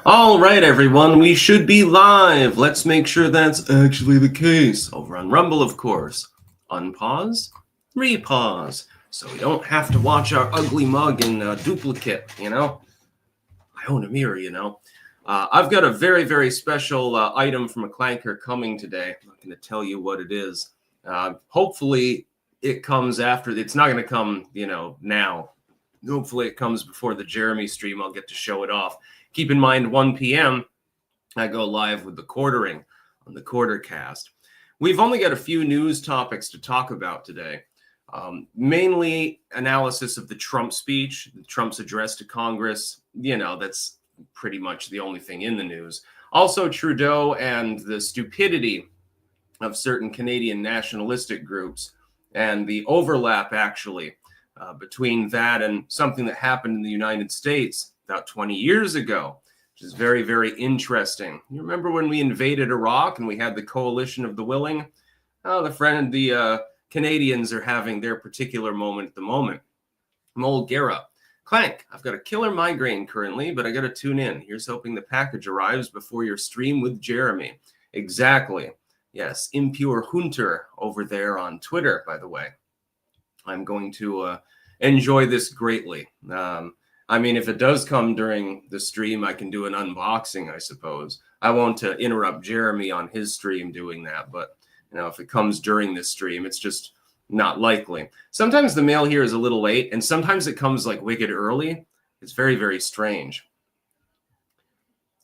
All right, everyone, we should be live. Let's make sure that's actually the case. Over on Rumble, of course. Unpause, repause, so we don't have to watch our ugly mug in duplicate, I own a mirror. I've got a very, very special item from a clanker coming today. I'm not going to tell you what it is. Hopefully, it comes after. It's not going to come, now. Hopefully, it comes before the Jeremy stream. I'll get to show it off. Keep in mind, 1 p.m., I go live with the quartering on the Quartercast. We've only got a few news topics to talk about today. Mainly analysis of the Trump speech, Trump's address to Congress. That's pretty much the only thing in the news. Also, Trudeau and the stupidity of certain Canadian nationalistic groups and the overlap, actually, between that and something that happened in the United States about 20 years ago, which is very, very interesting. You remember when we invaded Iraq and we had the coalition of the willing? Oh, the Canadians are having their particular moment at the moment. Mulgera. Clank, I've got a killer migraine currently, but I got to tune in. Here's hoping the package arrives before your stream with Jeremy. Exactly. Yes, Impure Hunter over there on Twitter, by the way. I'm going to enjoy this greatly. If it does come during the stream, I can do an unboxing, I suppose. I won't interrupt Jeremy on his stream doing that, but if it comes during this stream, it's just not likely. Sometimes the mail here is a little late, and sometimes it comes like wicked early. It's very, very strange.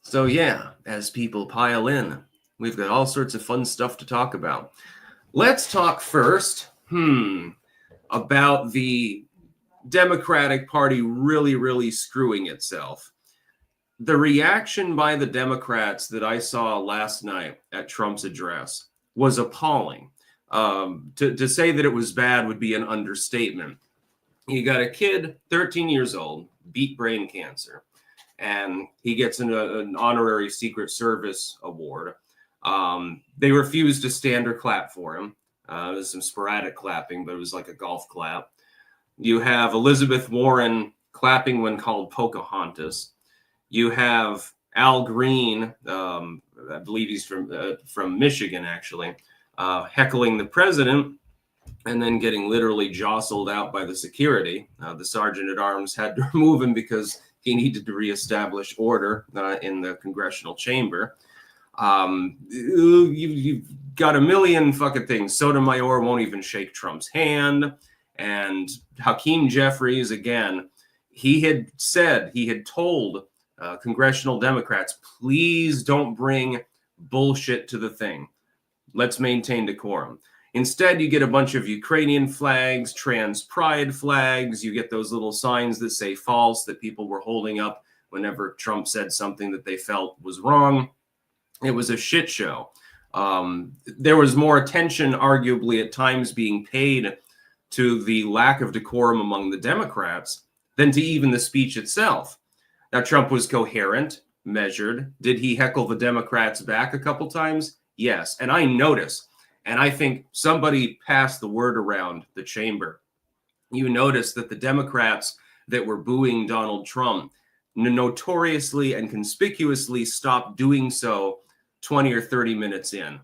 So yeah, as people pile in, we've got all sorts of fun stuff to talk about. Let's talk first, about the Democratic Party really, really screwing itself. The reaction by the Democrats that I saw last night at Trump's address was appalling. To say that it was bad would be an understatement. You got a kid, 13 years old, beat brain cancer, and he gets an honorary Secret Service award. They refused to stand or clap for him. There was some sporadic clapping, but it was like a golf clap. You have Elizabeth Warren clapping when called Pocahontas. You have Al Green, I believe he's from Michigan, actually, heckling the president and then getting literally jostled out by the security. The sergeant at arms had to remove him because he needed to reestablish order in the congressional chamber. You've got a million fucking things. Sotomayor won't even shake Trump's hand. And Hakeem Jeffries, again, he had told congressional Democrats, please don't bring bullshit to the thing. Let's maintain decorum. Instead, you get a bunch of Ukrainian flags, trans pride flags. You get those little signs that say false that people were holding up whenever Trump said something that they felt was wrong. It was a shit show. There was more attention, arguably, at times being paid to the lack of decorum among the Democrats than to even the speech itself. Now, Trump was coherent, measured. Did he heckle the Democrats back a couple times? Yes. And I notice, and I think somebody passed the word around the chamber. You notice that the Democrats that were booing Donald Trump notoriously and conspicuously stopped doing so 20 or 30 minutes in.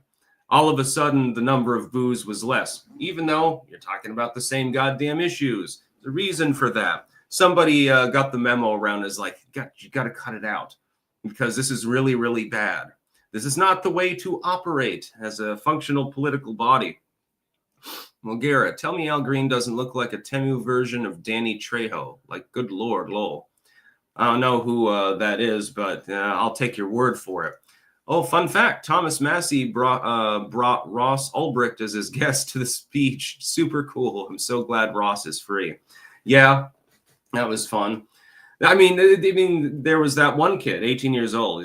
All of a sudden, the number of boos was less, even though you're talking about the same goddamn issues. The reason for that, somebody got the memo around as like, you got to cut it out because this is really, really bad. This is not the way to operate as a functional political body. Mulgera, tell me Al Green doesn't look like a Temu version of Danny Trejo. Like, good Lord, lol. I don't know who that is, but I'll take your word for it. Oh, fun fact, Thomas Massey brought Ross Ulbricht as his guest to the speech. Super cool. I'm so glad Ross is free. Yeah, that was fun. I mean, there was that one kid, 18 years old.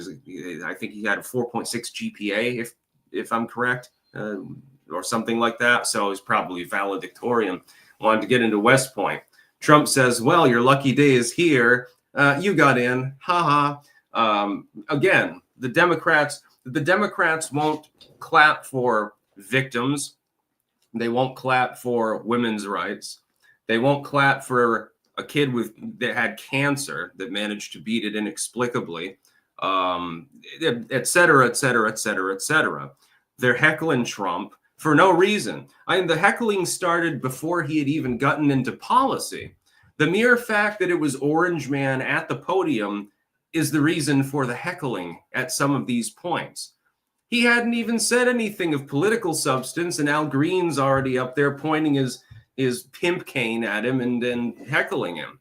I think he had a 4.6 GPA, if I'm correct, or something like that. So he's probably valedictorian. Wanted to get into West Point. Trump says, well, your lucky day is here. You got in. Ha ha. Again, the Democrats won't clap for victims. They won't clap for women's rights. They won't clap for a kid that had cancer that managed to beat it inexplicably. et cetera, et cetera, et cetera, et cetera. They're heckling Trump for no reason. The heckling started before he had even gotten into policy. The mere fact that it was Orange Man at the podium is the reason for the heckling at some of these points. He hadn't even said anything of political substance, and Al Green's already up there pointing his pimp cane at him and heckling him.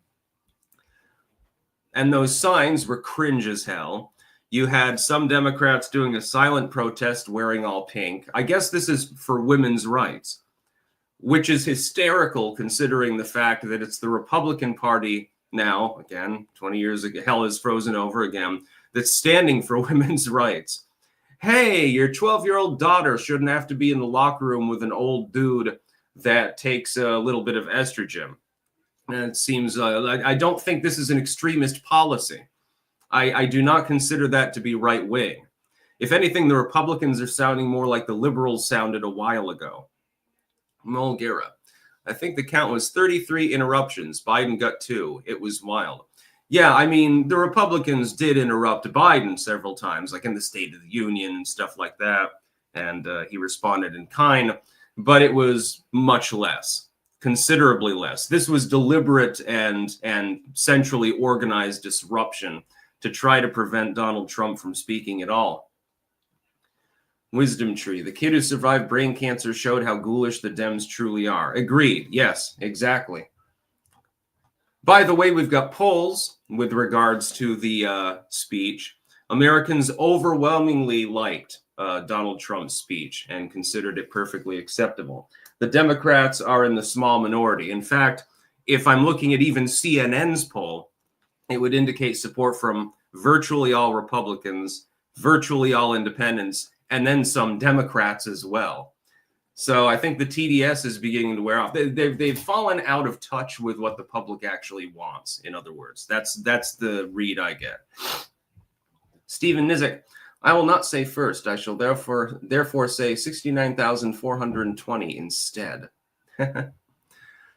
And those signs were cringe as hell. You had some Democrats doing a silent protest wearing all pink. I guess this is for women's rights, which is hysterical considering the fact that it's the Republican Party now, again, 20 years ago, hell is frozen over again, that's standing for women's rights. Hey, your 12-year-old daughter shouldn't have to be in the locker room with an old dude that takes a little bit of estrogen. And it seems, I don't think this is an extremist policy. I do not consider that to be right wing. If anything, the Republicans are sounding more like the liberals sounded a while ago. Mulgera. I think the count was 33 interruptions. Biden got 2. It was wild. Yeah, I mean, the Republicans did interrupt Biden several times, like in the State of the Union and stuff like that. And he responded in kind, but it was much less, considerably less. This was deliberate and centrally organized disruption to try to prevent Donald Trump from speaking at all. Wisdom Tree. The kid who survived brain cancer showed how ghoulish the Dems truly are. Agreed. Yes, exactly. By the way, we've got polls with regards to the speech. Americans overwhelmingly liked Donald Trump's speech and considered it perfectly acceptable. The Democrats are in the small minority. In fact, if I'm looking at even CNN's poll, it would indicate support from virtually all Republicans, virtually all independents, and then some Democrats as well. So I think the TDS is beginning to wear off. They've fallen out of touch with what the public actually wants. In other words, that's the read I get. Stephen Nizick, I will not say first. I shall therefore say 69,420 instead.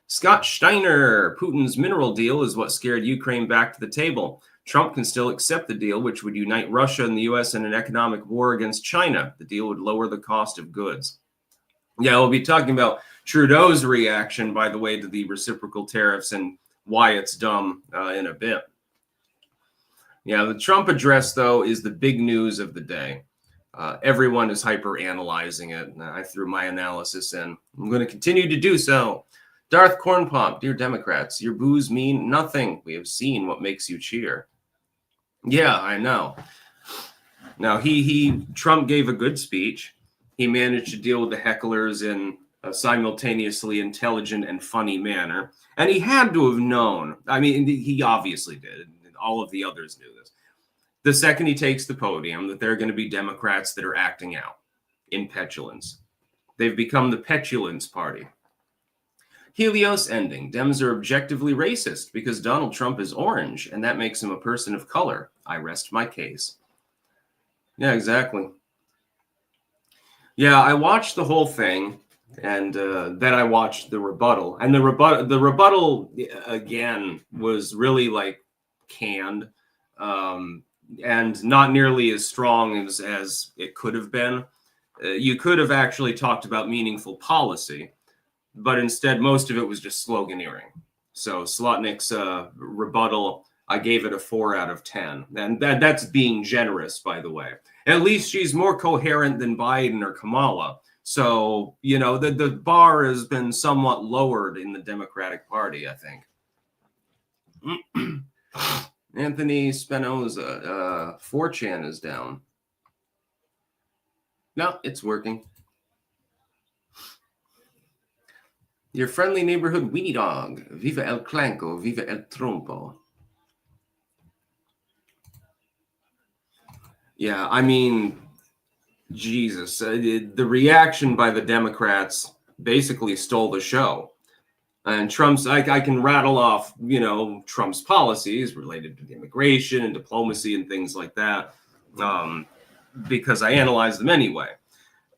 Scott Steiner, Putin's mineral deal is what scared Ukraine back to the table. Trump can still accept the deal, which would unite Russia and the U.S. in an economic war against China. The deal would lower the cost of goods. Yeah, we'll be talking about Trudeau's reaction, by the way, to the reciprocal tariffs and why it's dumb in a bit. Yeah, the Trump address, though, is the big news of the day. Everyone is hyper-analyzing it. I threw my analysis in. I'm going to continue to do so. Darth Cornpop, dear Democrats, your boos mean nothing. We have seen what makes you cheer. Yeah, I know. Now, Trump gave a good speech. He managed to deal with the hecklers in a simultaneously intelligent and funny manner. And he had to have known. I mean, he obviously did. All of the others knew this. The second he takes the podium, that there are going to be Democrats that are acting out in petulance. They've become the petulance party. Helios ending. Dems are objectively racist because Donald Trump is orange, and that makes him a person of color. I rest my case. Yeah, exactly. Yeah, I watched the whole thing, and then I watched the rebuttal. And the rebuttal again was really like canned, and not nearly as strong as it could have been. You could have actually talked about meaningful policy, but instead most of it was just sloganeering. So Slotnick's rebuttal, I gave it a 4 out of 10, and that's being generous, by the way. At least she's more coherent than Biden or Kamala. So, you know, the bar has been somewhat lowered in the Democratic Party, I think. Anthony Spinoza, 4chan is down. No, it's working. Your friendly neighborhood weenie dog. Viva el clanco, viva el trompo. Yeah, I mean, Jesus, the reaction by the Democrats basically stole the show. And Trump's, I can rattle off, you know, Trump's policies related to immigration and diplomacy and things like that, because I analyzed them anyway.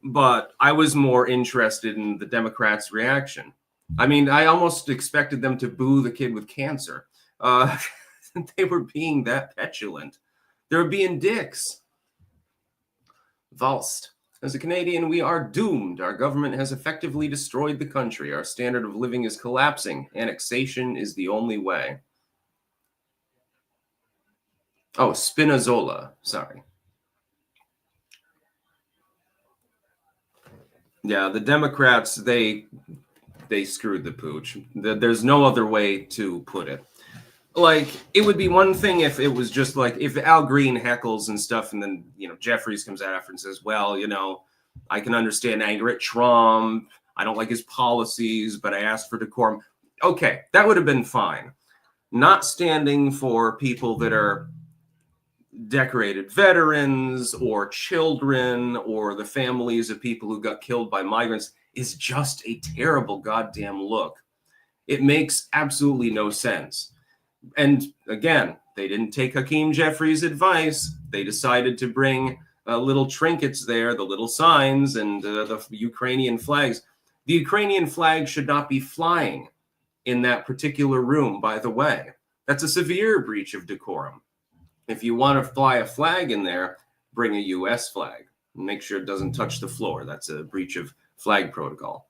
But I was more interested in the Democrats' reaction. I mean, I almost expected them to boo the kid with cancer. They were being that petulant. They're being dicks. Valst. As a Canadian, we are doomed. Our government has effectively destroyed the country. Our standard of living is collapsing. Annexation is the only way. Oh, Spinazzola. Sorry. Yeah, the Democrats, they screwed the pooch. There's no other way to put it. Like, it would be one thing if it was just like, if Al Green heckles and stuff, and then, Jeffries comes out after and says, well, I can understand anger at Trump. I don't like his policies, but I asked for decorum. Okay, that would have been fine. Not standing for people that are decorated veterans or children or the families of people who got killed by migrants is just a terrible goddamn look. It makes absolutely no sense. And again, they didn't take Hakeem Jeffries' advice. They decided to bring little trinkets there, the little signs and the Ukrainian flags. The Ukrainian flag should not be flying in that particular room, by the way. That's a severe breach of decorum. If you want to fly a flag in there, bring a U.S. flag. Make sure it doesn't touch the floor. That's a breach of flag protocol.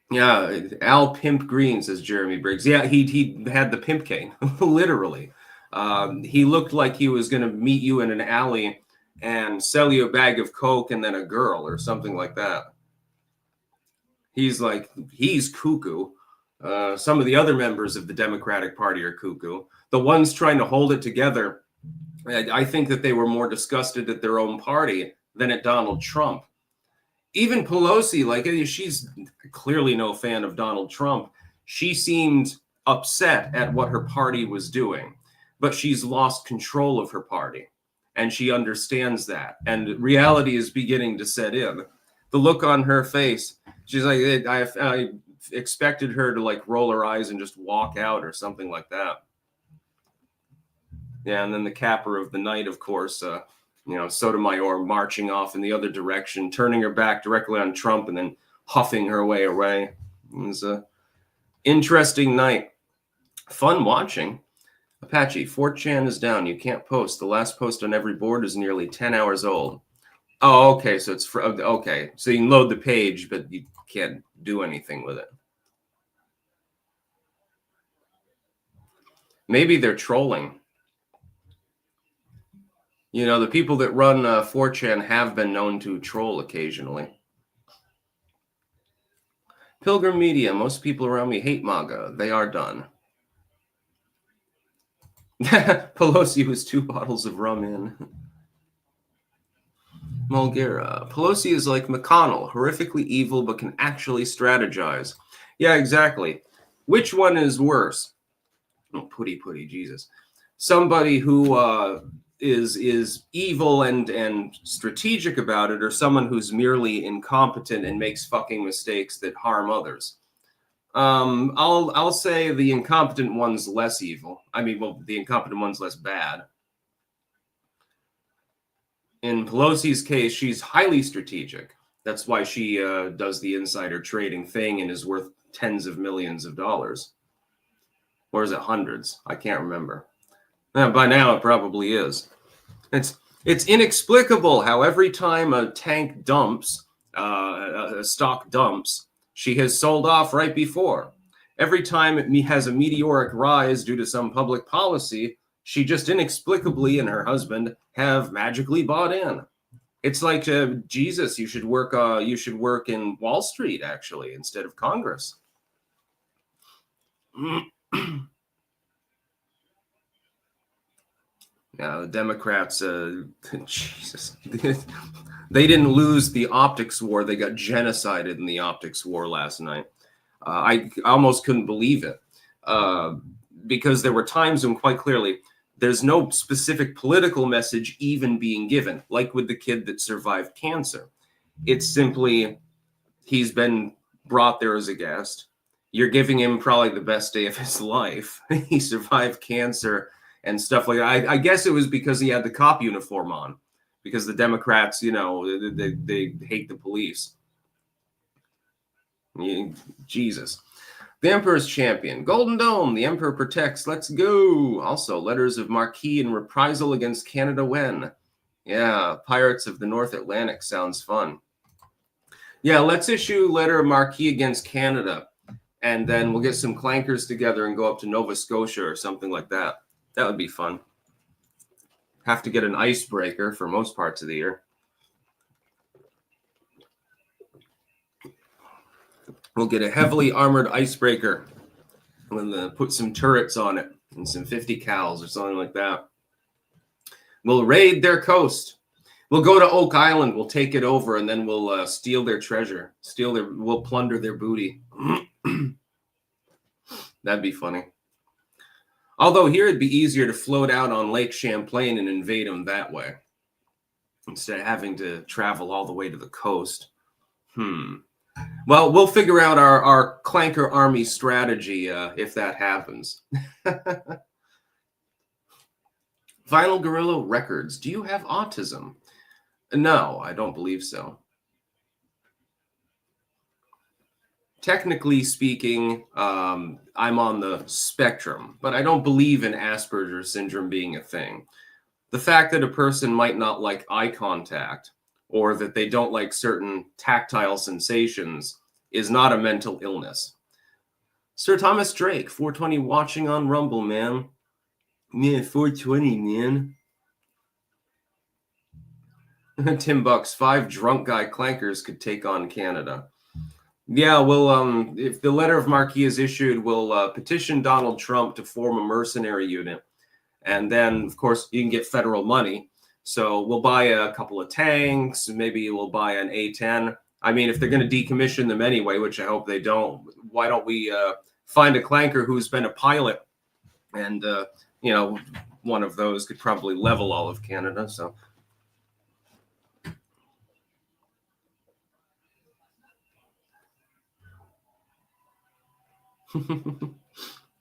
Yeah, Al Pimp Green, says Jeremy Briggs. Yeah, he had the pimp cane, literally. He looked like he was going to meet you in an alley and sell you a bag of Coke and then a girl or something like that. He's cuckoo. Some of the other members of the Democratic Party are cuckoo. The ones trying to hold it together, I think that they were more disgusted at their own party than at Donald Trump. Even Pelosi, she's clearly no fan of Donald Trump. She seemed upset at what her party was doing, but she's lost control of her party, and she understands that. And reality is beginning to set in. The look on her face, she's like, I expected her to roll her eyes and just walk out or something like that. Yeah, and then the capper of the night, of course, Sotomayor marching off in the other direction, turning her back directly on Trump and then huffing her way away. It was an interesting night. Fun watching. Apache, 4chan is down. You can't post. The last post on every board is nearly 10 hours old. Oh, okay. So it's okay. So you can load the page, but you can't do anything with it. Maybe they're trolling. The people that run 4chan have been known to troll occasionally. Pilgrim Media, most people around me hate MAGA. They are done. Pelosi was 2 bottles of rum in. Mulgera, Pelosi is like McConnell, horrifically evil but can actually strategize. Yeah, exactly. Which one is worse? Oh, putty, Jesus. Somebody who is evil and strategic about it, or someone who's merely incompetent and makes fucking mistakes that harm others? I'll say the incompetent one's less evil. The incompetent one's less bad. In Pelosi's case, she's highly strategic. That's why she does the insider trading thing and is worth tens of millions of dollars. Or is it hundreds? I can't remember. By now, it probably is. It's inexplicable how every time a tank dumps, a stock dumps, she has sold off right before. Every time it has a meteoric rise due to some public policy, she just inexplicably and her husband have magically bought in. It's like Jesus. You should work in Wall Street actually instead of Congress. Yeah, the Democrats, Jesus, they didn't lose the optics war. They got genocided in the optics war last night. I almost couldn't believe it because there were times when quite clearly there's no specific political message even being given, like with the kid that survived cancer. It's simply he's been brought there as a guest. You're giving him probably the best day of his life. He survived cancer and stuff like that. I guess it was because he had the cop uniform on, because the Democrats, they hate the police. Jesus. The Emperor's Champion. Golden Dome. The Emperor protects. Let's go. Also, letters of marque in reprisal against Canada when? Yeah, Pirates of the North Atlantic sounds fun. Yeah, let's issue letter of marque against Canada, and then we'll get some clankers together and go up to Nova Scotia or something like that. That would be fun. Have to get an icebreaker for most parts of the year. We'll get a heavily armored icebreaker and put some turrets on it and some 50 cals or something like that. We'll raid their coast. We'll go to Oak Island. We'll take it over, and then we'll steal their treasure. We'll plunder their booty. That'd be funny. Although here it'd be easier to float out on Lake Champlain and invade them that way, instead of having to travel all the way to the coast. Well, we'll figure out our clanker army strategy if that happens. Vinyl Gorilla Records. Do you have autism? No, I don't believe so. Technically speaking, I'm on the spectrum, but I don't believe in Asperger's syndrome being a thing. The fact that a person might not like eye contact or that they don't like certain tactile sensations is not a mental illness. Sir Thomas Drake, 420 watching on Rumble, man. Yeah, 420, man. Tim Bucks, 5 drunk guy clankers could take on Canada. Yeah, well, if the letter of marque is issued, we'll petition Donald Trump to form a mercenary unit. And then, of course, you can get federal money. So we'll buy a couple of tanks. Maybe we'll buy an A-10. I mean, if they're going to decommission them anyway, which I hope they don't, why don't we find a clanker who's been a pilot? And, you know, one of those could probably level all of Canada. So.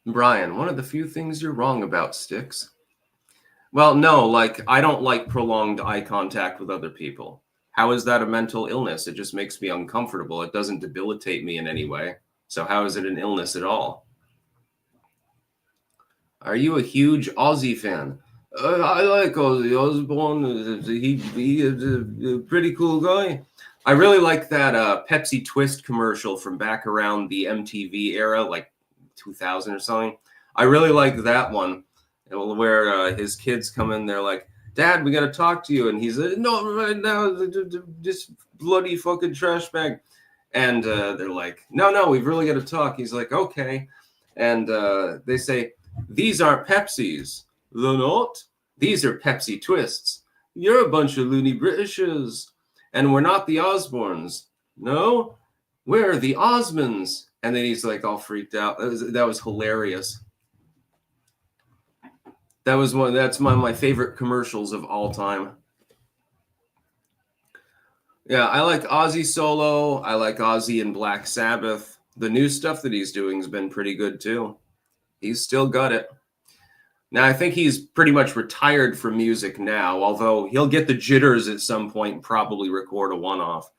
Brian, one of the few things you're wrong about, Sticks. Well, no, like, I don't like prolonged eye contact with other people. How is that a mental illness? It just makes me uncomfortable. It doesn't debilitate me in any way. So how is it an illness at all? Are you a huge Aussie fan? I like Ozzy Osbourne. He is a pretty cool guy. I really like that Pepsi Twist commercial from back around the MTV era, like 2000 or something. I really like that one where his kids come in, they're like, Dad, we got to talk to you. And he's like, no, right now, this bloody fucking trash bag. And they're like, no, we've really got to talk. He's like, okay. And they say, these aren't Pepsis. They're not. These are Pepsi Twists. You're a bunch of loony Britishers. And we're not the Osbournes. No, we're the Osmonds. And then he's like all freaked out. That was hilarious. That's one of my favorite commercials of all time. Yeah, I like Ozzy solo. I like Ozzy and Black Sabbath. The new stuff that he's doing has been pretty good too. He's still got it. Now, I think he's pretty much retired from music now, although he'll get the jitters at some point and probably record a one-off.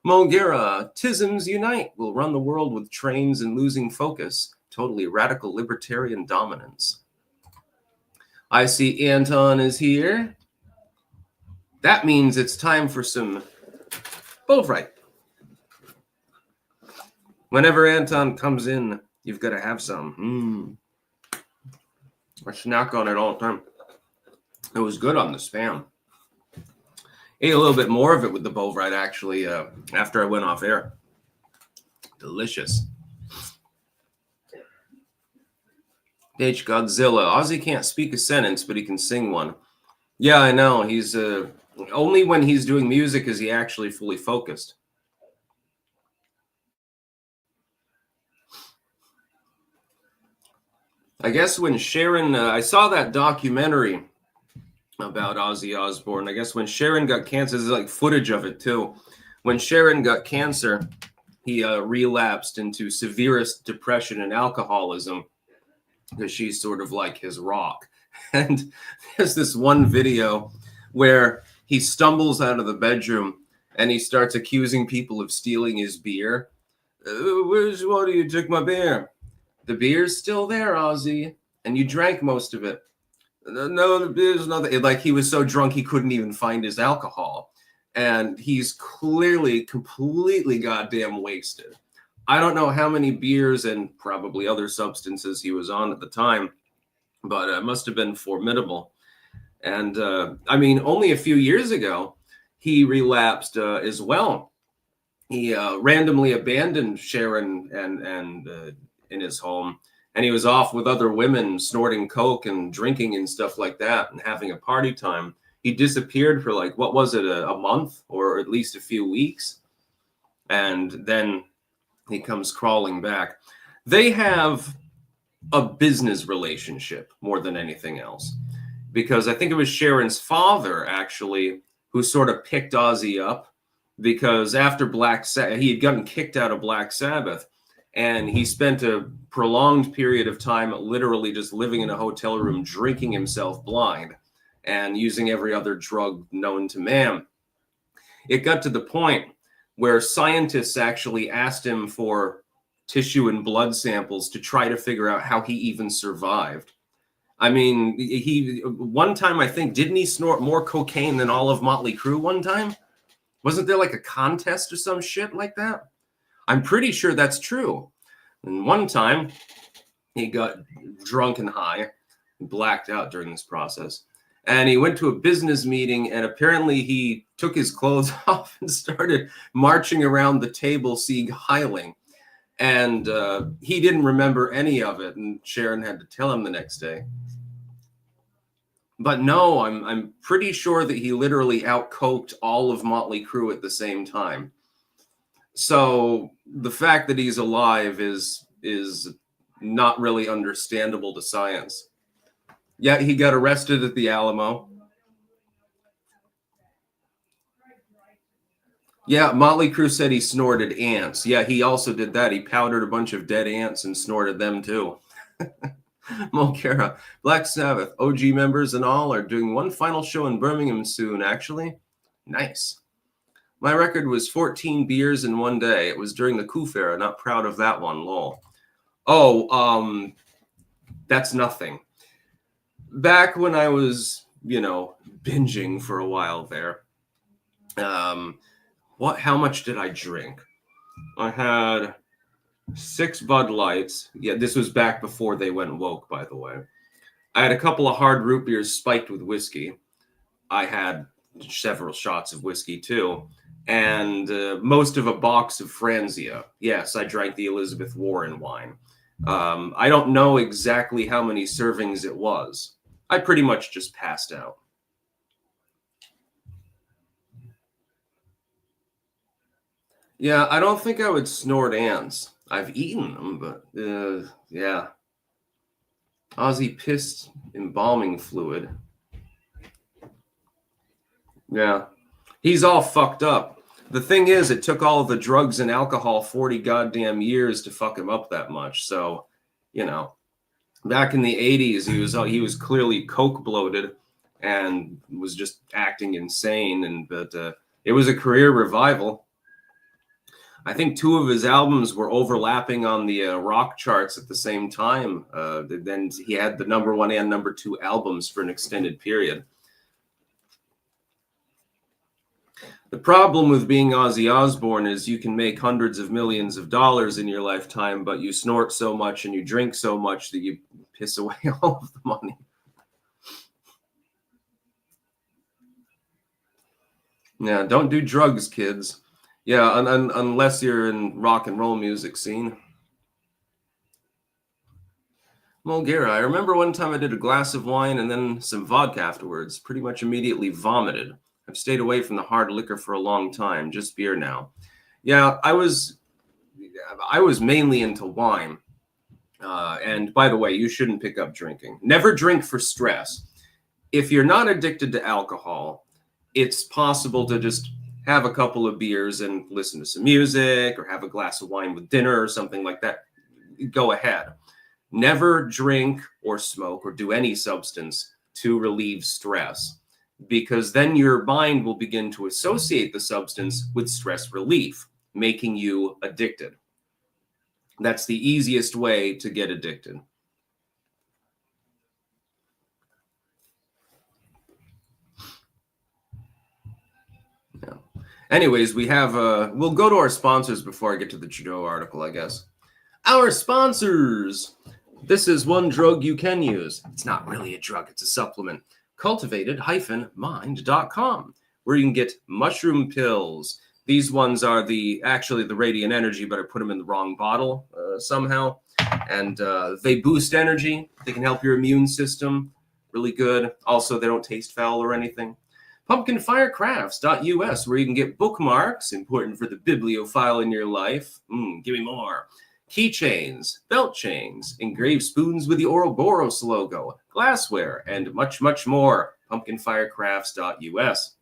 Mulgira, Tisms Unite will run the world with trains and losing focus. Totally radical libertarian dominance. I see Anton is here. That means it's time for some Bullfright. Whenever Anton comes in, you've got to have some. I snack on it all the time. It was good on the Spam. Ate a little bit more of it with the Bullfright, actually, after I went off air. Delicious. H Godzilla. Ozzy can't speak a sentence, but he can sing one. Yeah, I know. He's only when he's doing music is he actually fully focused. I guess when Sharon, I saw that documentary about Ozzy Osbourne. I guess when Sharon got cancer, there's like footage of it too. When Sharon got cancer, he relapsed into severest depression and alcoholism because she's sort of like his rock. And there's this one video where he stumbles out of the bedroom and he starts accusing people of stealing his beer. Where's water? You took my beer. The beer's still there, Ozzy, and you drank most of it. No, the beer's nothing. Like, he was so drunk he couldn't even find his alcohol. And he's clearly completely goddamn wasted. I don't know how many beers and probably other substances he was on at the time, but it must have been formidable. And I mean, only a few years ago, he relapsed as well. He randomly abandoned Sharon and in his home, and he was off with other women snorting coke and drinking and stuff like that and having a party time. He disappeared for, like, what was it, a month or at least a few weeks, and then he comes crawling back. They have a business relationship more than anything else, because I think it was Sharon's father, actually, who sort of picked Ozzy up, because after Black Sabbath, he had gotten kicked out of Black Sabbath, and he spent a prolonged period of time literally just living in a hotel room, drinking himself blind and using every other drug known to man. It got to the point where scientists actually asked him for tissue and blood samples to try to figure out how he even survived. I mean, he one time, I think, didn't he snort more cocaine than all of Motley Crue one time? Wasn't there like a contest or some shit like that? I'm pretty sure that's true. And one time, he got drunk and high, blacked out during this process. And he went to a business meeting, and apparently he took his clothes off and started marching around the table, Sieg Heiling. And he didn't remember any of it, and Sharon had to tell him the next day. But no, I'm pretty sure that he literally outcoked all of Motley Crue at the same time. So the fact that he's alive is not really understandable to science. Yeah, he got arrested at the Alamo. Yeah, Motley Crue said he snorted ants. Yeah, he also did that. He powdered a bunch of dead ants and snorted them too. Mulcara, Black Sabbath, OG members and all are doing one final show in Birmingham soon, actually. Nice. My record was 14 beers in one day. It was during the Koof era. Not proud of that one, lol. Oh, that's nothing. Back when I was, binging for a while there, how much did I drink? I had 6 Bud Lights. Yeah, this was back before they went woke, by the way. I had a couple of hard root beers spiked with whiskey. I had several shots of whiskey too, and most of a box of Franzia. Yes, I drank the Elizabeth Warren wine. I don't know exactly how many servings it was. I pretty much just passed out. Yeah, I don't think I would snort ants. I've eaten them, but yeah. Ozzy pissed embalming fluid. Yeah. He's all fucked up. The thing is, it took all of the drugs and alcohol 40 goddamn years to fuck him up that much. So, back in the 80s, he was clearly coke bloated and was just acting insane. But it was a career revival. I think 2 of his albums were overlapping on the rock charts at the same time. Then he had the #1 and #2 albums for an extended period. The problem with being Ozzy Osbourne is you can make hundreds of millions of dollars in your lifetime, but you snort so much and you drink so much that you piss away all of the money. Yeah, don't do drugs, kids. Yeah, unless you're in rock and roll music scene. Mulgara, I remember one time I did a glass of wine and then some vodka afterwards. Pretty much immediately vomited. I've stayed away from the hard liquor for a long time, just beer now. Yeah, I was mainly into wine. And by the way, you shouldn't pick up drinking. Never drink for stress. If you're not addicted to alcohol, it's possible to just have a couple of beers and listen to some music or have a glass of wine with dinner or something like that. Go ahead. Never drink or smoke or do any substance to relieve stress, because then your mind will begin to associate the substance with stress relief, making you addicted. That's the easiest way to get addicted. Yeah. Anyways, we have we'll go to our sponsors before I get to the Trudeau article, I guess. Our sponsors. This is one drug you can use. It's not really a drug, it's a supplement. Cultivated-mind.com, where you can get mushroom pills. These ones are actually the Radiant Energy, but I put them in the wrong bottle somehow. And they boost energy. They can help your immune system. Really good. Also, they don't taste foul or anything. PumpkinFireCrafts.us, where you can get bookmarks, important for the bibliophile in your life. Give me more. Keychains, belt chains, engraved spoons with the Ouroboros logo, glassware, and much, much more. PumpkinFireCrafts.us.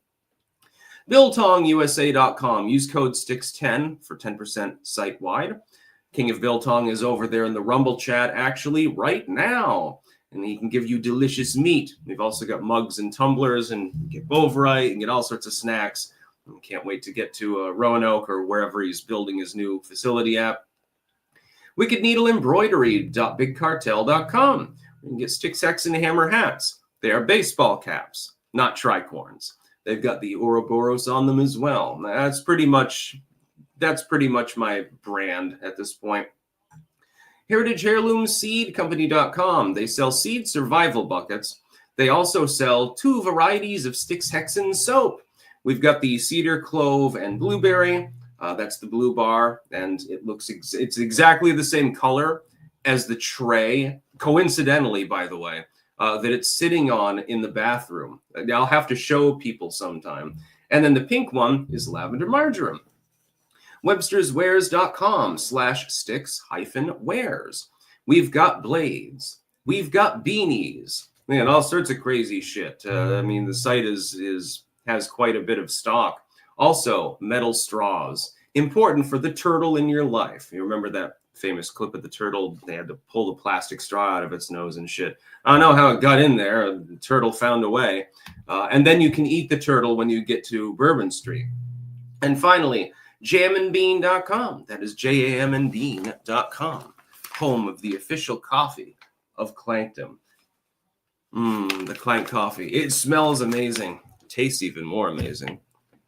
BiltongUSA.com. Use code STIX10 for 10% site-wide. King of Biltong is over there in the Rumble chat actually right now, and he can give you delicious meat. We've also got mugs and tumblers, and get Bovrite and get all sorts of snacks. Can't wait to get to Roanoke or wherever he's building his new facility at. Wicked Needle Embroidery.bigcartel.com. You can get Stick, Sex, and Hammer hats. They are baseball caps, not tricorns. They've got the Ouroboros on them as well. That's pretty much my brand at this point. Heritage Heirloom Seed Company.com. They sell seed survival buckets. They also sell 2 varieties of Styx Hexen soap. We've got the cedar, clove, and blueberry. That's the blue bar, and it's exactly the same color as the tray, coincidentally, by the way, that it's sitting on in the bathroom. I'll have to show people sometime. And then the pink one is lavender marjoram. Websterswares.com/sticks-wares. We've got blades. We've got beanies. Man, all sorts of crazy shit. I mean, the site has quite a bit of stock. Also, metal straws. Important for the turtle in your life. You remember that famous clip of the turtle? They had to pull the plastic straw out of its nose and shit. I don't know how it got in there. The turtle found a way. And then you can eat the turtle when you get to Bourbon Street. And finally, jamandbean.com. That is jamandbean.com. Home of the official coffee of Clankdom. The Clank coffee. It smells amazing. It tastes even more amazing.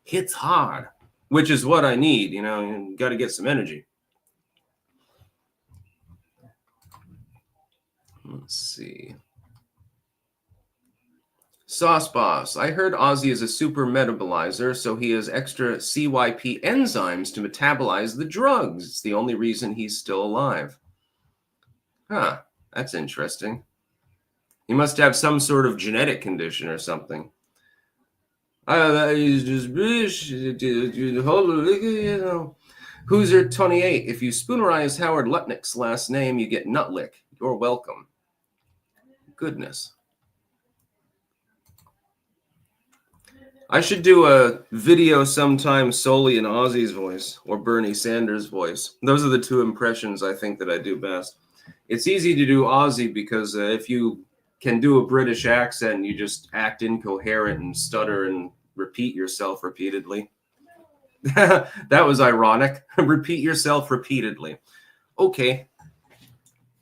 Hits hard, which is what I need. You know, you got to get some energy. Let's see. Sauce Boss. I heard Ozzy is a super metabolizer, so he has extra CYP enzymes to metabolize the drugs. It's the only reason he's still alive. Huh, that's interesting. He must have some sort of genetic condition or something. He's just British. Hoosier 28. If you spoonerize Howard Lutnick's last name, you get Nutlick. You're welcome. Goodness. I should do a video sometime solely in Ozzy's voice or Bernie Sanders' voice. Those are the 2 impressions I think that I do best. It's easy to do Ozzy because if you can do a British accent, you just act incoherent and stutter and repeat yourself repeatedly. That was ironic. Repeat yourself repeatedly. Okay.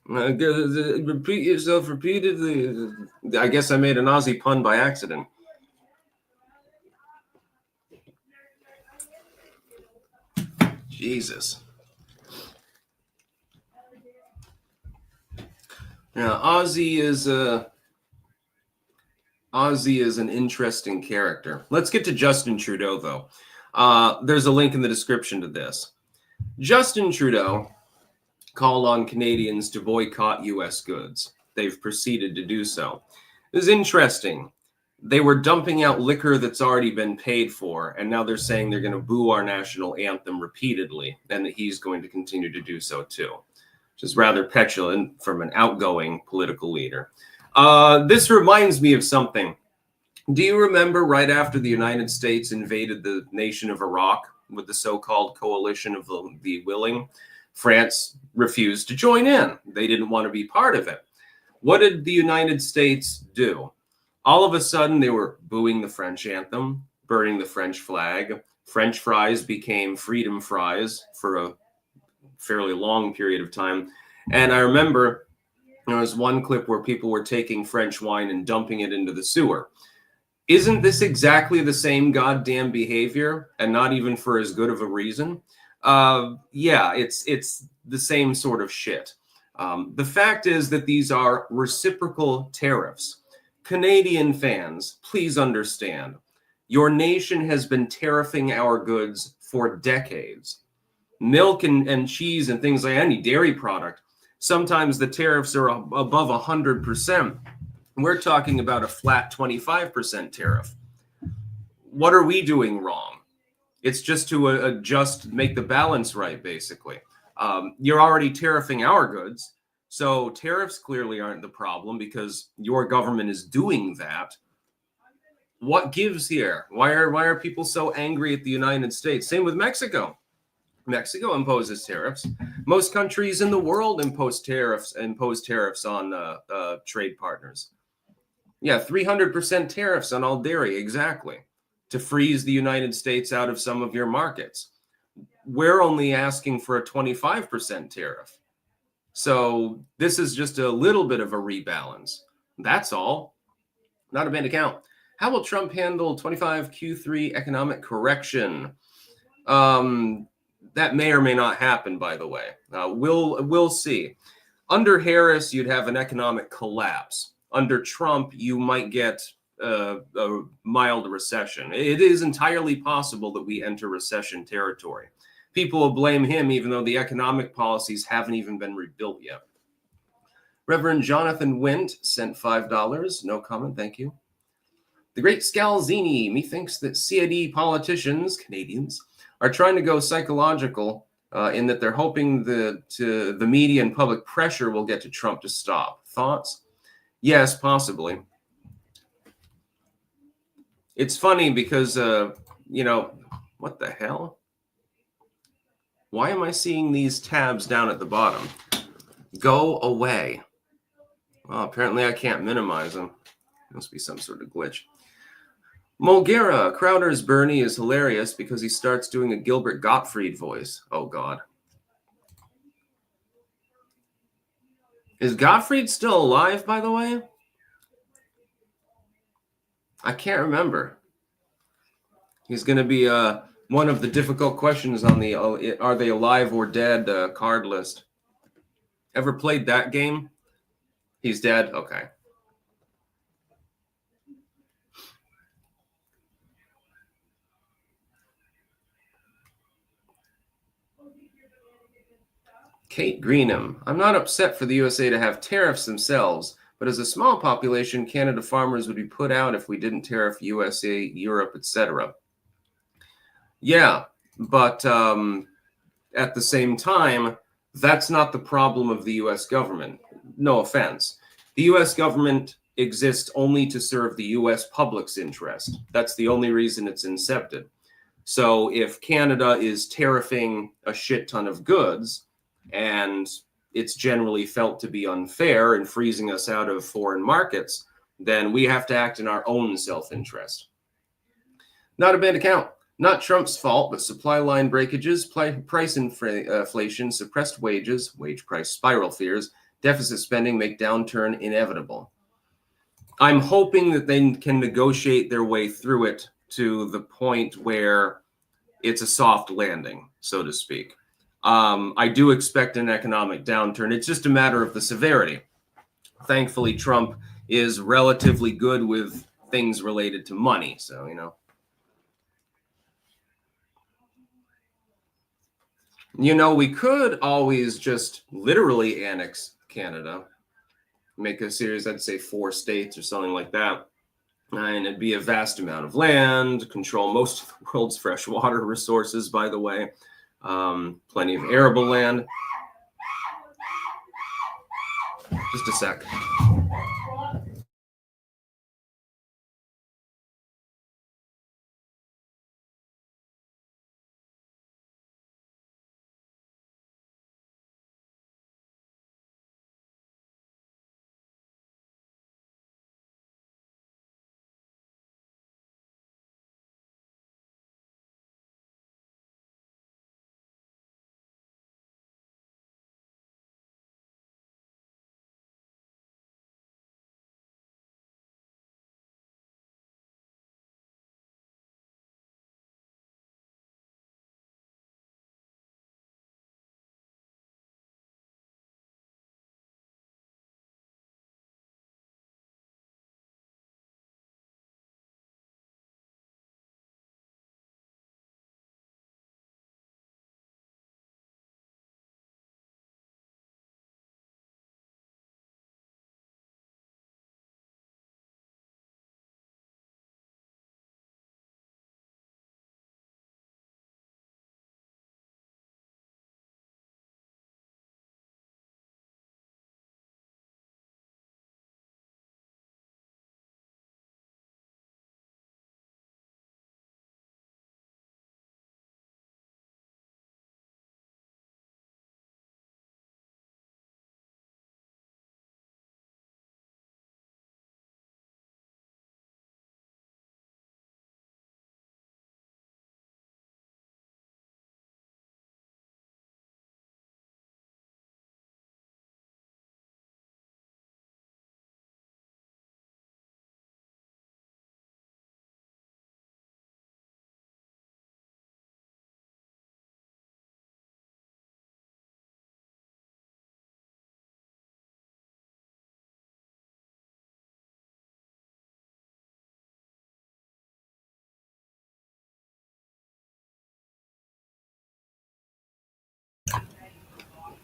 Repeat yourself repeatedly. I guess I made an Aussie pun by accident. Jesus. Now, Ozzy is an interesting character. Let's get to Justin Trudeau, though. There's a link in the description to this. Justin Trudeau called on Canadians to boycott U.S. goods. They've proceeded to do so. It was interesting. They were dumping out liquor that's already been paid for, and now they're saying they're going to boo our national anthem repeatedly, and that he's going to continue to do so too, which is rather petulant from an outgoing political leader. This reminds me of something. Do you remember right after the United States invaded the nation of Iraq with the so-called coalition of the willing? France refused to join in. They didn't want to be part of it. What did the United States do? All of a sudden, they were booing the French anthem, burning the French flag. French fries became freedom fries for a fairly long period of time. And I remember there was one clip where people were taking French wine and dumping it into the sewer. Isn't this exactly the same goddamn behavior, and not even for as good of a reason? Yeah, it's the same sort of shit. The fact is that these are reciprocal tariffs. Canadian fans, please understand, your nation has been tariffing our goods for decades. Milk and cheese and things like any dairy product, sometimes the tariffs are above 100%. We're talking about a flat 25% tariff. What are we doing wrong? It's just to adjust, make the balance right, basically. You're already tariffing our goods, so tariffs clearly aren't the problem because your government is doing that. What gives here? Why are people so angry at the United States? Same with Mexico. Mexico imposes tariffs. Most countries in the world impose tariffs on trade partners. Yeah, 300% tariffs on all dairy, exactly, to freeze the United States out of some of your markets. We're only asking for a 25% tariff. So this is just a little bit of a rebalance. That's all. Not a bad account. How will Trump handle 25 Q3 economic correction? That may or may not happen, by the way. We'll see. Under Harris, you'd have an economic collapse. Under Trump, you might get a mild recession. It is entirely possible that we enter recession territory. People will blame him, even though the economic policies haven't even been rebuilt yet. Reverend Jonathan Wint sent $5. No comment, thank you. The great Scalzini, methinks that CID politicians, Canadians, are trying to go psychological in that they're hoping the media and public pressure will get to Trump to stop. Thoughts? Yes, possibly. It's funny because, what the hell? Why am I seeing these tabs down at the bottom? Go away. Well, apparently I can't minimize them. Must be some sort of glitch. Mulgera, Crowder's Bernie is hilarious because he starts doing a Gilbert Gottfried voice. Oh, God. Is Gottfried still alive, by the way? I can't remember. He's going to be one of the difficult questions on the are they alive or dead card list. Ever played that game? He's dead? Okay. Kate Greenham. I'm not upset for the USA to have tariffs themselves, but as a small population, Canada farmers would be put out if we didn't tariff USA, Europe, etc. Yeah, but at the same time, that's not the problem of the U.S. government. No offense. The U.S. government exists only to serve the U.S. public's interest. That's the only reason it's incepted. So if Canada is tariffing a shit ton of goods and it's generally felt to be unfair and freezing us out of foreign markets, then we have to act in our own self-interest. Not a bad account. Not Trump's fault, but supply line breakages, price inflation, suppressed wages, wage price spiral fears, deficit spending make downturn inevitable. I'm hoping that they can negotiate their way through it to the point where it's a soft landing, so to speak. I do expect an economic downturn. It's just a matter of the severity. Thankfully, Trump is relatively good with things related to money, so, we could always just literally annex Canada, make a series, I'd say 4 states or something like that. And it'd be a vast amount of land, control most of the world's freshwater resources, by the way. Plenty of arable land. Just a sec.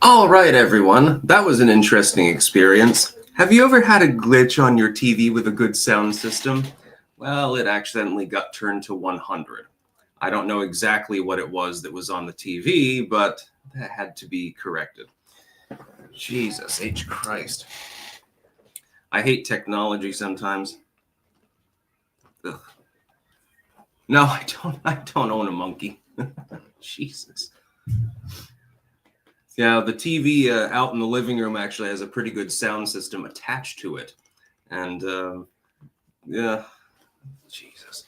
All right, everyone. That was an interesting experience. Have you ever had a glitch on your TV with a good sound system? Well, it accidentally got turned to 100. I don't know exactly what it was that was on the TV, but that had to be corrected. Jesus H. Christ. I hate technology sometimes. Ugh. No, I don't. I don't own a monkey. Jesus. Yeah, the TV out in the living room actually has a pretty good sound system attached to it. And yeah, Jesus.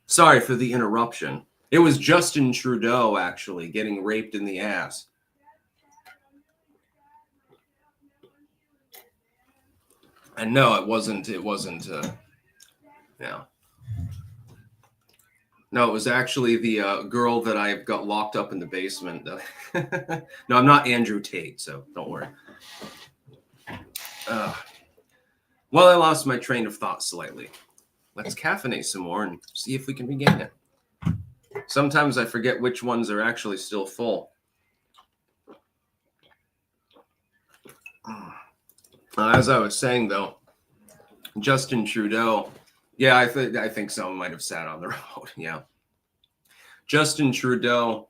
Sorry for the interruption. It was Justin Trudeau actually getting raped in the ass. And no, it wasn't, yeah. No, it was actually the girl that I got locked up in the basement. No, I'm not Andrew Tate, so don't worry. Well, I lost my train of thought slightly. Let's caffeinate some more and see if we can regain it. Sometimes I forget which ones are actually still full. As I was saying, though, Justin Trudeau, yeah, I think someone might have sat on the road. Yeah, Justin Trudeau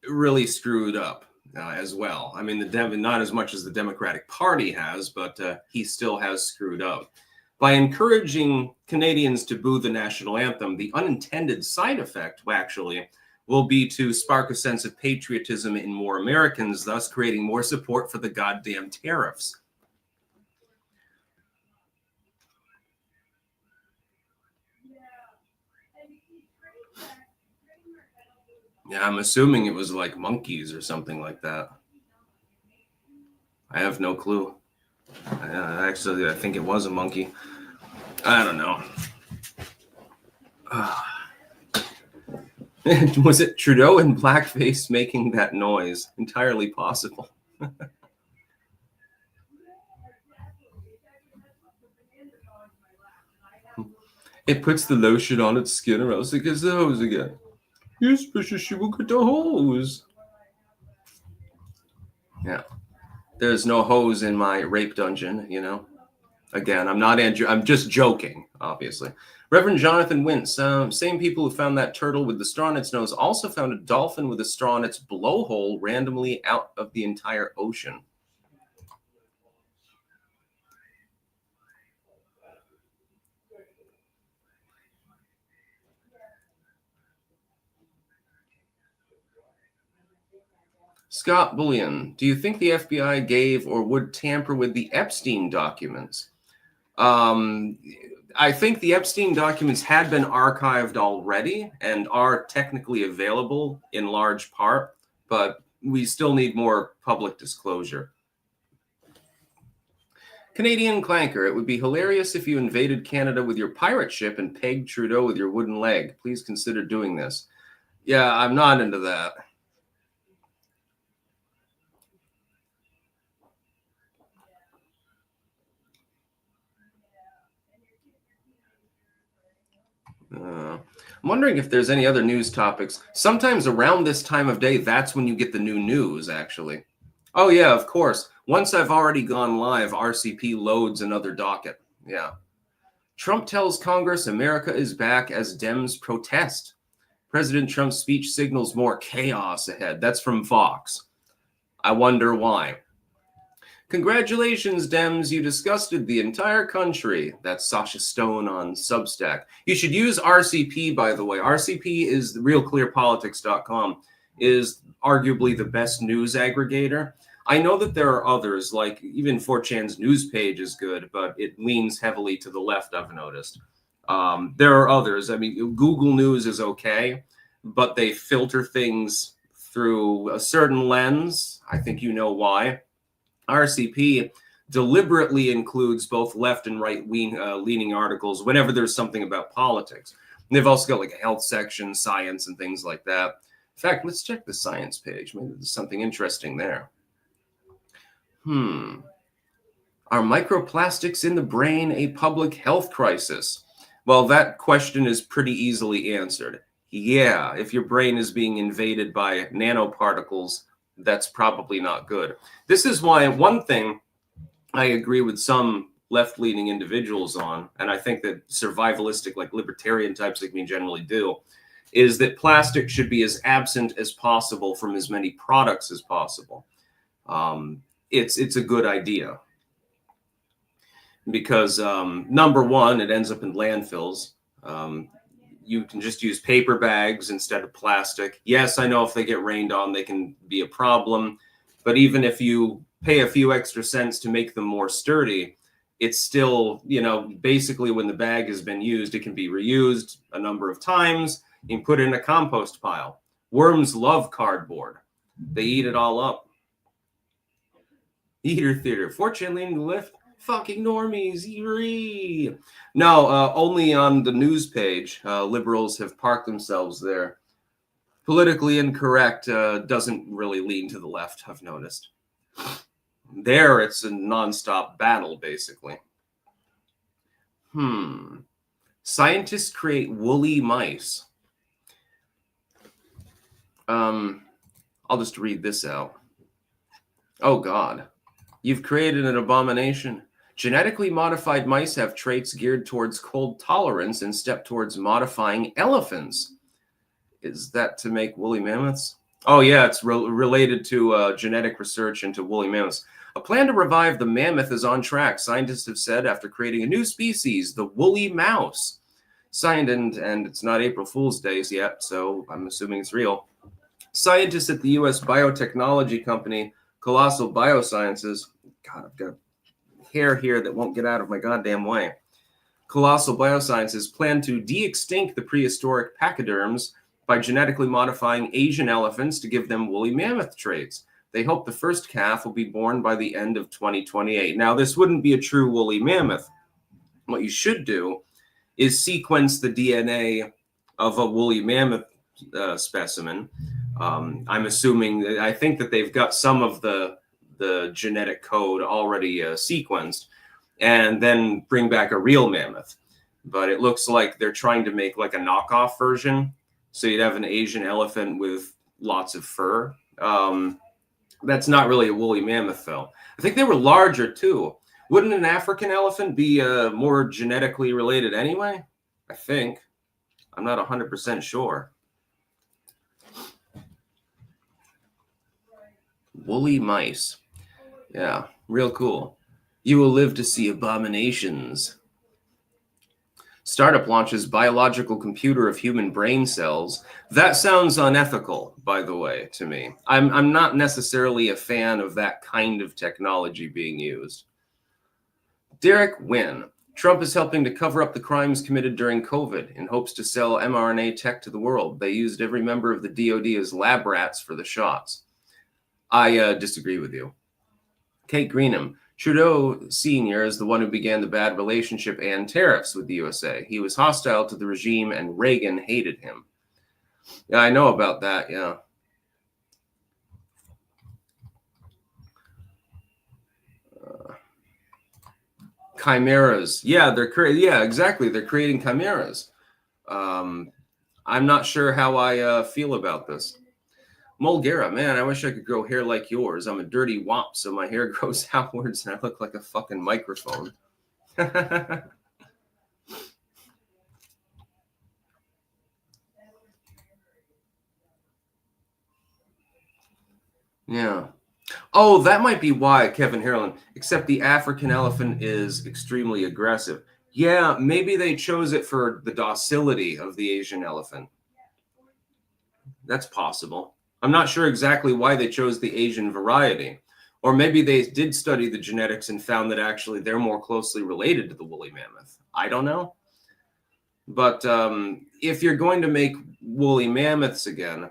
really screwed up as well. I mean, not as much as the Democratic Party has, but he still has screwed up. By encouraging Canadians to boo the national anthem, the unintended side effect, actually, will be to spark a sense of patriotism in more Americans, thus creating more support for the goddamn tariffs. Yeah, I'm assuming it was like monkeys or something like that. I have no clue. Actually, I think it was a monkey. I don't know. Was it Trudeau in blackface making that noise? Entirely possible. It puts the lotion on its skin or else it gets the hose again. You're suspicious she will get the hose. Yeah. There's no hose in my rape dungeon, you know. Again, I'm not Andrew. I'm just joking, obviously. Reverend Jonathan Wintz, same people who found that turtle with the straw in its nose also found a dolphin with a straw in its blowhole randomly out of the entire ocean. Scott Bullion, do you think the FBI gave or would tamper with the Epstein documents? I think the Epstein documents had been archived already and are technically available in large part, but we still need more public disclosure. Canadian Clanker, it would be hilarious if you invaded Canada with your pirate ship and pegged Trudeau with your wooden leg. Please consider doing this. Yeah, I'm not into that. I'm wondering if there's any other news topics. Sometimes around this time of day, that's when you get the new news, actually. Oh, yeah, of course. Once I've already gone live, RCP loads another docket. Yeah. Trump tells Congress America is back as Dems protest. President Trump's speech signals more chaos ahead. That's from Fox. I wonder why. Congratulations, Dems. You disgusted the entire country. That's Sasha Stone on Substack. You should use RCP, by the way. RCP is realclearpolitics.com, is arguably the best news aggregator. I know that there are others, like even 4chan's news page is good, but it leans heavily to the left, I've noticed. There are others. I mean, Google News is okay, but they filter things through a certain lens. I think you know why. RCP deliberately includes both left and right leaning articles whenever there's something about politics. And they've also got like a health section, science, and things like that. In fact, let's check the science page. Maybe there's something interesting there. Are microplastics in the brain a public health crisis? Well, that question is pretty easily answered. Yeah, if your brain is being invaded by nanoparticles, that's probably not good. This is why one thing I agree with some left-leaning individuals on, and I think that survivalistic, like libertarian types like me generally do, is that plastic should be as absent as possible from as many products as possible. It's a good idea because number one, it ends up in landfills. You can just use paper bags instead of plastic. Yes, I know if they get rained on, they can be a problem. But even if you pay a few extra cents to make them more sturdy, it's still, you know, basically when the bag has been used, it can be reused a number of times. You can put it in a compost pile. Worms love cardboard. They eat it all up. Eater theater. Fortune leaning the lift. Fucking normies. Eerie. No, only on the news page. Liberals have parked themselves there. Politically incorrect doesn't really lean to the left, I've noticed. There, it's a nonstop battle, basically. Scientists create woolly mice. I'll just read this out. Oh, God. You've created an abomination. Genetically modified mice have traits geared towards cold tolerance and step towards modifying elephants. Is that to make woolly mammoths? Oh, yeah, it's related to genetic research into woolly mammoths. A plan to revive the mammoth is on track, scientists have said, after creating a new species, the woolly mouse. Signed, and it's not April Fool's Day yet, so I'm assuming it's real. Scientists at the U.S. biotechnology company Colossal Biosciences, God, I've got hair here that won't get out of my goddamn way. Colossal Biosciences plan to de-extinct the prehistoric pachyderms by genetically modifying Asian elephants to give them woolly mammoth traits. They hope the first calf will be born by the end of 2028. Now, this wouldn't be a true woolly mammoth. What you should do is sequence the DNA of a woolly mammoth specimen. I'm assuming, I think that they've got some of the genetic code already sequenced, and then bring back a real mammoth. But it looks like they're trying to make like a knockoff version. So you'd have an Asian elephant with lots of fur. That's not really a woolly mammoth, though. I think they were larger, too. Wouldn't an African elephant be more genetically related anyway? I think. I'm not 100% sure. Woolly mice. Yeah, real cool. You will live to see abominations. Startup launches biological computer of human brain cells. That sounds unethical, by the way, to me. I'm not necessarily a fan of that kind of technology being used. Derek Wynn. Trump is helping to cover up the crimes committed during COVID in hopes to sell mRNA tech to the world. They used every member of the DoD as lab rats for the shots. I disagree with you. Kate Greenham. Trudeau Sr. is the one who began the bad relationship and tariffs with the USA. He was hostile to the regime and Reagan hated him. Yeah, I know about that, yeah. Chimeras. Yeah, exactly. They're creating chimeras. I'm not sure how I feel about this. Mulgera, man, I wish I could grow hair like yours. I'm a dirty womp, so my hair grows outwards and I look like a fucking microphone. Yeah. Oh, that might be why, Kevin Harlan, except the African elephant is extremely aggressive. Yeah, maybe they chose it for the docility of the Asian elephant. That's possible. I'm not sure exactly why they chose the Asian variety. Or maybe they did study the genetics and found that actually they're more closely related to the woolly mammoth. I don't know. But if you're going to make woolly mammoths again,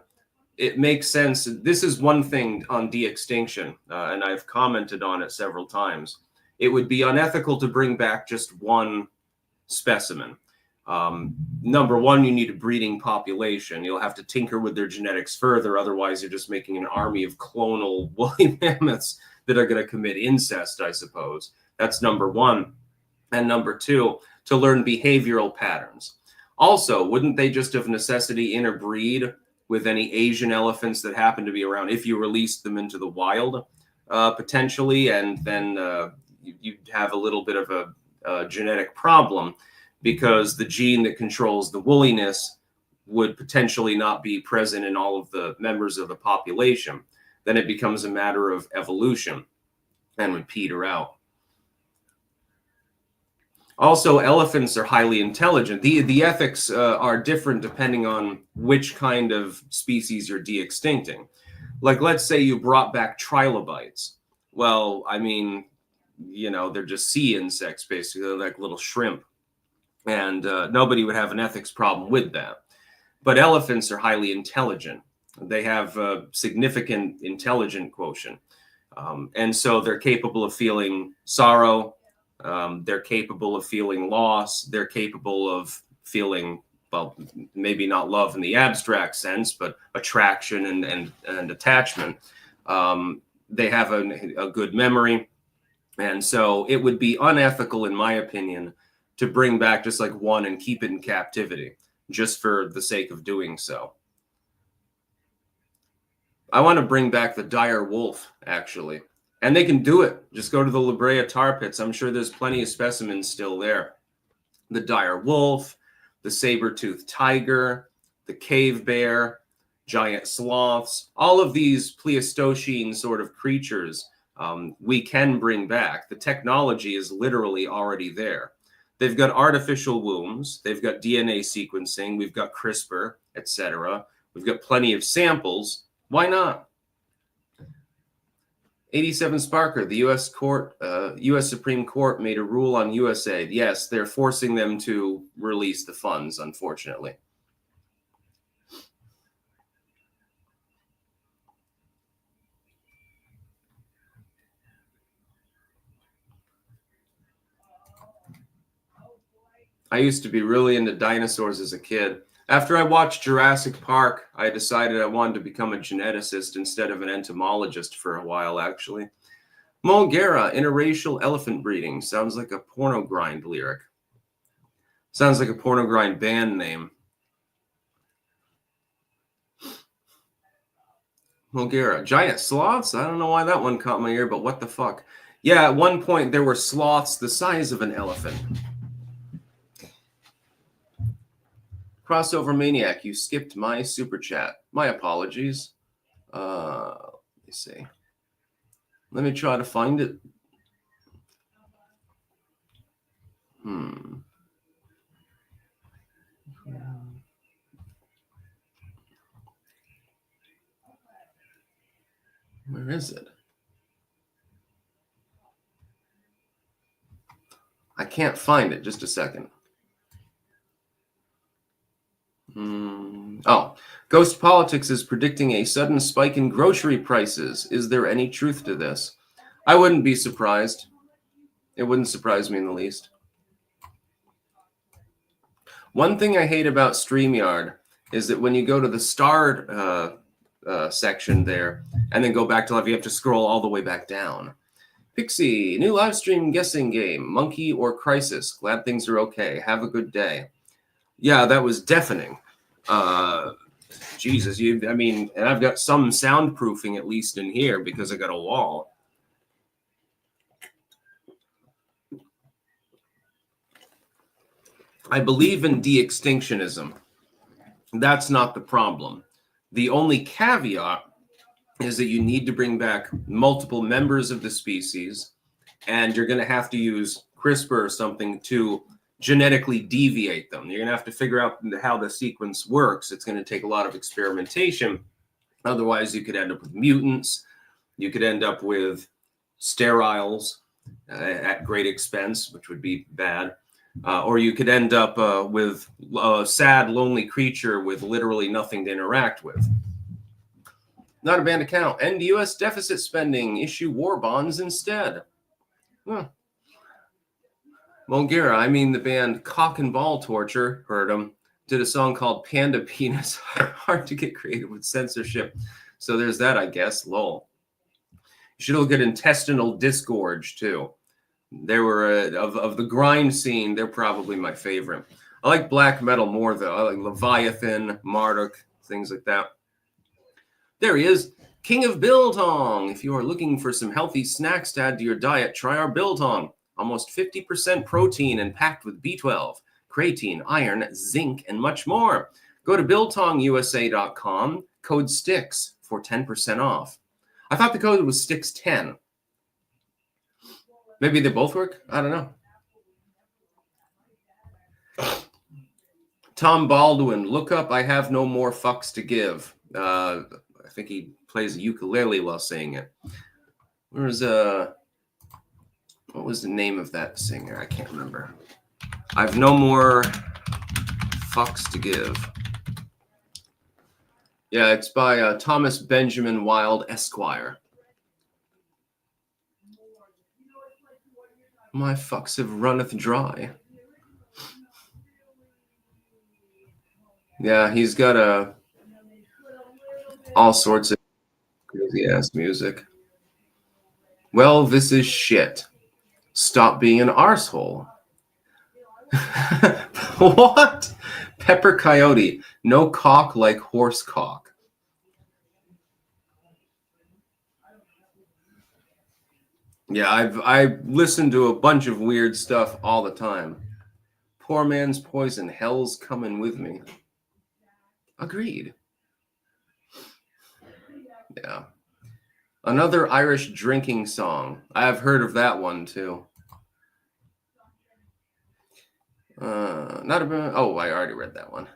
it makes sense. This is one thing on de-extinction, and I've commented on it several times. It would be unethical to bring back just one specimen. Number one, you need a breeding population. You'll have to tinker with their genetics further. Otherwise, you're just making an army of clonal woolly mammoths that are going to commit incest, I suppose. That's number one. And number two, to learn behavioral patterns. Also, wouldn't they just of necessity interbreed with any Asian elephants that happen to be around if you released them into the wild, potentially, and then you'd have a little bit of a genetic problem because the gene that controls the woolliness would potentially not be present in all of the members of the population. Then it becomes a matter of evolution and would peter out. Also, elephants are highly intelligent. The ethics are different depending on which kind of species you're de-extincting. Like, let's say you brought back trilobites. Well, I mean, you know, they're just sea insects, basically. They're like little shrimp. And nobody would have an ethics problem with that. But elephants are highly intelligent. They have a significant intelligent quotient. And so they're capable of feeling sorrow. They're capable of feeling loss. They're capable of feeling, well, maybe not love in the abstract sense, but attraction and attachment. They have a good memory. And so it would be unethical, in my opinion, to bring back just like one and keep it in captivity just for the sake of doing so. I want to bring back the dire wolf, actually. And they can do it. Just go to the La Brea tar pits. I'm sure there's plenty of specimens still there. The dire wolf, the saber-toothed tiger, the cave bear, giant sloths, all of these Pleistocene sort of creatures we can bring back. The technology is literally already there. They've got artificial wombs. They've got DNA sequencing. We've got CRISPR, etc. We've got plenty of samples. Why not? 87 Sparker, the U.S. Supreme Court made a rule on USAID. Yes, they're forcing them to release the funds, unfortunately. I used to be really into dinosaurs as a kid. After I watched Jurassic Park, I decided I wanted to become a geneticist instead of an entomologist for a while, actually. Mulgera, interracial elephant breeding. Sounds like a porno grind lyric. Sounds like a porno grind band name. Mulgera. Giant sloths? I don't know why that one caught my ear, but what the fuck. Yeah, at one point there were sloths the size of an elephant. Crossover Maniac, you skipped my super chat. My apologies. Let me see. Let me try to find it. Where is it? I can't find it. Just a second. Oh, Ghost Politics is predicting a sudden spike in grocery prices. Is there any truth to this? I wouldn't be surprised. It wouldn't surprise me in the least. One thing I hate about StreamYard is that when you go to the start section there and then go back to live, you have to scroll all the way back down. Pixie, new live stream guessing game, Monkey or Crisis. Glad things are okay. Have a good day. Yeah, that was deafening. Jesus, I mean, and I've got some soundproofing at least in here because I got a wall. I believe in de-extinctionism. That's not the problem. The only caveat is that you need to bring back multiple members of the species, and you're going to have to use CRISPR or something to genetically deviate them. You're going to have to figure out how the sequence works. It's going to take a lot of experimentation. Otherwise, you could end up with mutants. You could end up with steriles at great expense, which would be bad. Or you could end up with a sad, lonely creature with literally nothing to interact with. Not a banned account. End U.S. deficit spending. Issue war bonds instead. Huh. Mulgera, I mean the band Cock and Ball Torture, heard them, did a song called Panda Penis. Hard to get creative with censorship. So there's that, I guess. Lol. You should look at Intestinal Disgorge, too. There were, of the grind scene, they're probably my favorite. I like black metal more, though. I like Leviathan, Marduk, things like that. There he is. King of Biltong. If you are looking for some healthy snacks to add to your diet, try our Biltong. Almost 50% protein and packed with B12, creatine, iron, zinc, and much more. Go to biltongusa.com, code STICKS for 10% off. I thought the code was STICKS10. Maybe they both work? I don't know. Tom Baldwin, look up I Have No More Fucks to Give. I think he plays a ukulele while saying it. What was the name of that singer? I can't remember. I've no more fucks to give. Yeah, it's by Thomas Benjamin Wilde, Esquire. My fucks have runneth dry. Yeah, he's got all sorts of crazy ass music. Well, this is shit. Stop being an arsehole. What? Pepper Coyote. No cock like horse cock. Yeah, I listened to a bunch of weird stuff all the time. Poor man's poison. Hell's coming with me. Agreed. Yeah. Another Irish drinking song. I have heard of that one too. Not about. Oh, I already read that one.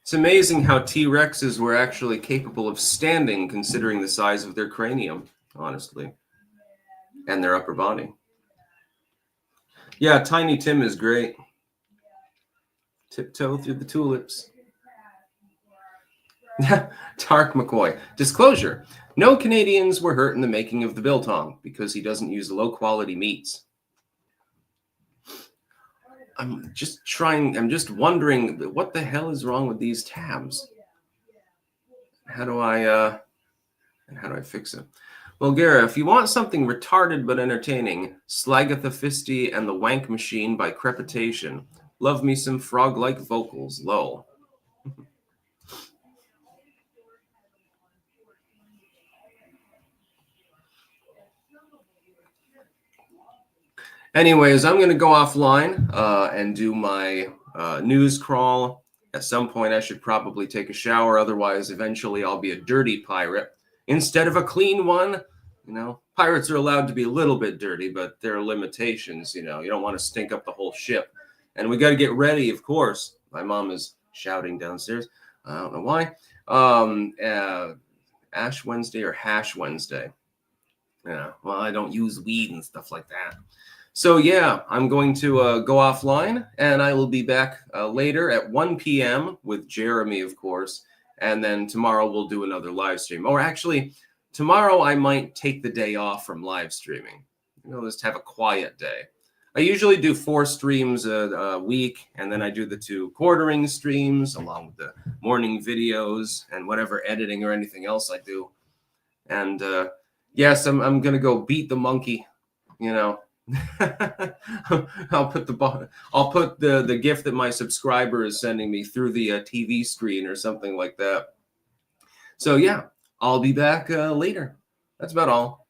It's amazing how T-Rexes were actually capable of standing, considering the size of their cranium, honestly, and their upper body. Yeah, Tiny Tim is great. Tiptoe through the tulips. Tark McCoy. Disclosure. No Canadians were hurt in the making of the biltong because he doesn't use low-quality meats. I'm just wondering what the hell is wrong with these tabs? How do I fix it? Well, Gara, if you want something retarded but entertaining, Slagatha Fisty and the Wank Machine by Crepitation. Love me some frog-like vocals, lol. Anyways, I'm going to go offline and do my news crawl. At some point, I should probably take a shower. Otherwise, eventually, I'll be a dirty pirate instead of a clean one. You know, pirates are allowed to be a little bit dirty, but there are limitations. You know, you don't want to stink up the whole ship. And we got to get ready, of course. My mom is shouting downstairs. I don't know why. Ash Wednesday or Hash Wednesday. Yeah, well, I don't use weed and stuff like that. So, yeah, I'm going to go offline, and I will be back later at 1 p.m. with Jeremy, of course. And then tomorrow we'll do another live stream. Or actually, tomorrow I might take the day off from live streaming. You know, just have a quiet day. I usually do 4 streams a week, and then I do the 2 quartering streams along with the morning videos and whatever editing or anything else I do. And yes, I'm going to go beat the monkey, you know. I'll put the gift that my subscriber is sending me through the TV screen or something like that. So yeah, I'll be back later. That's about all.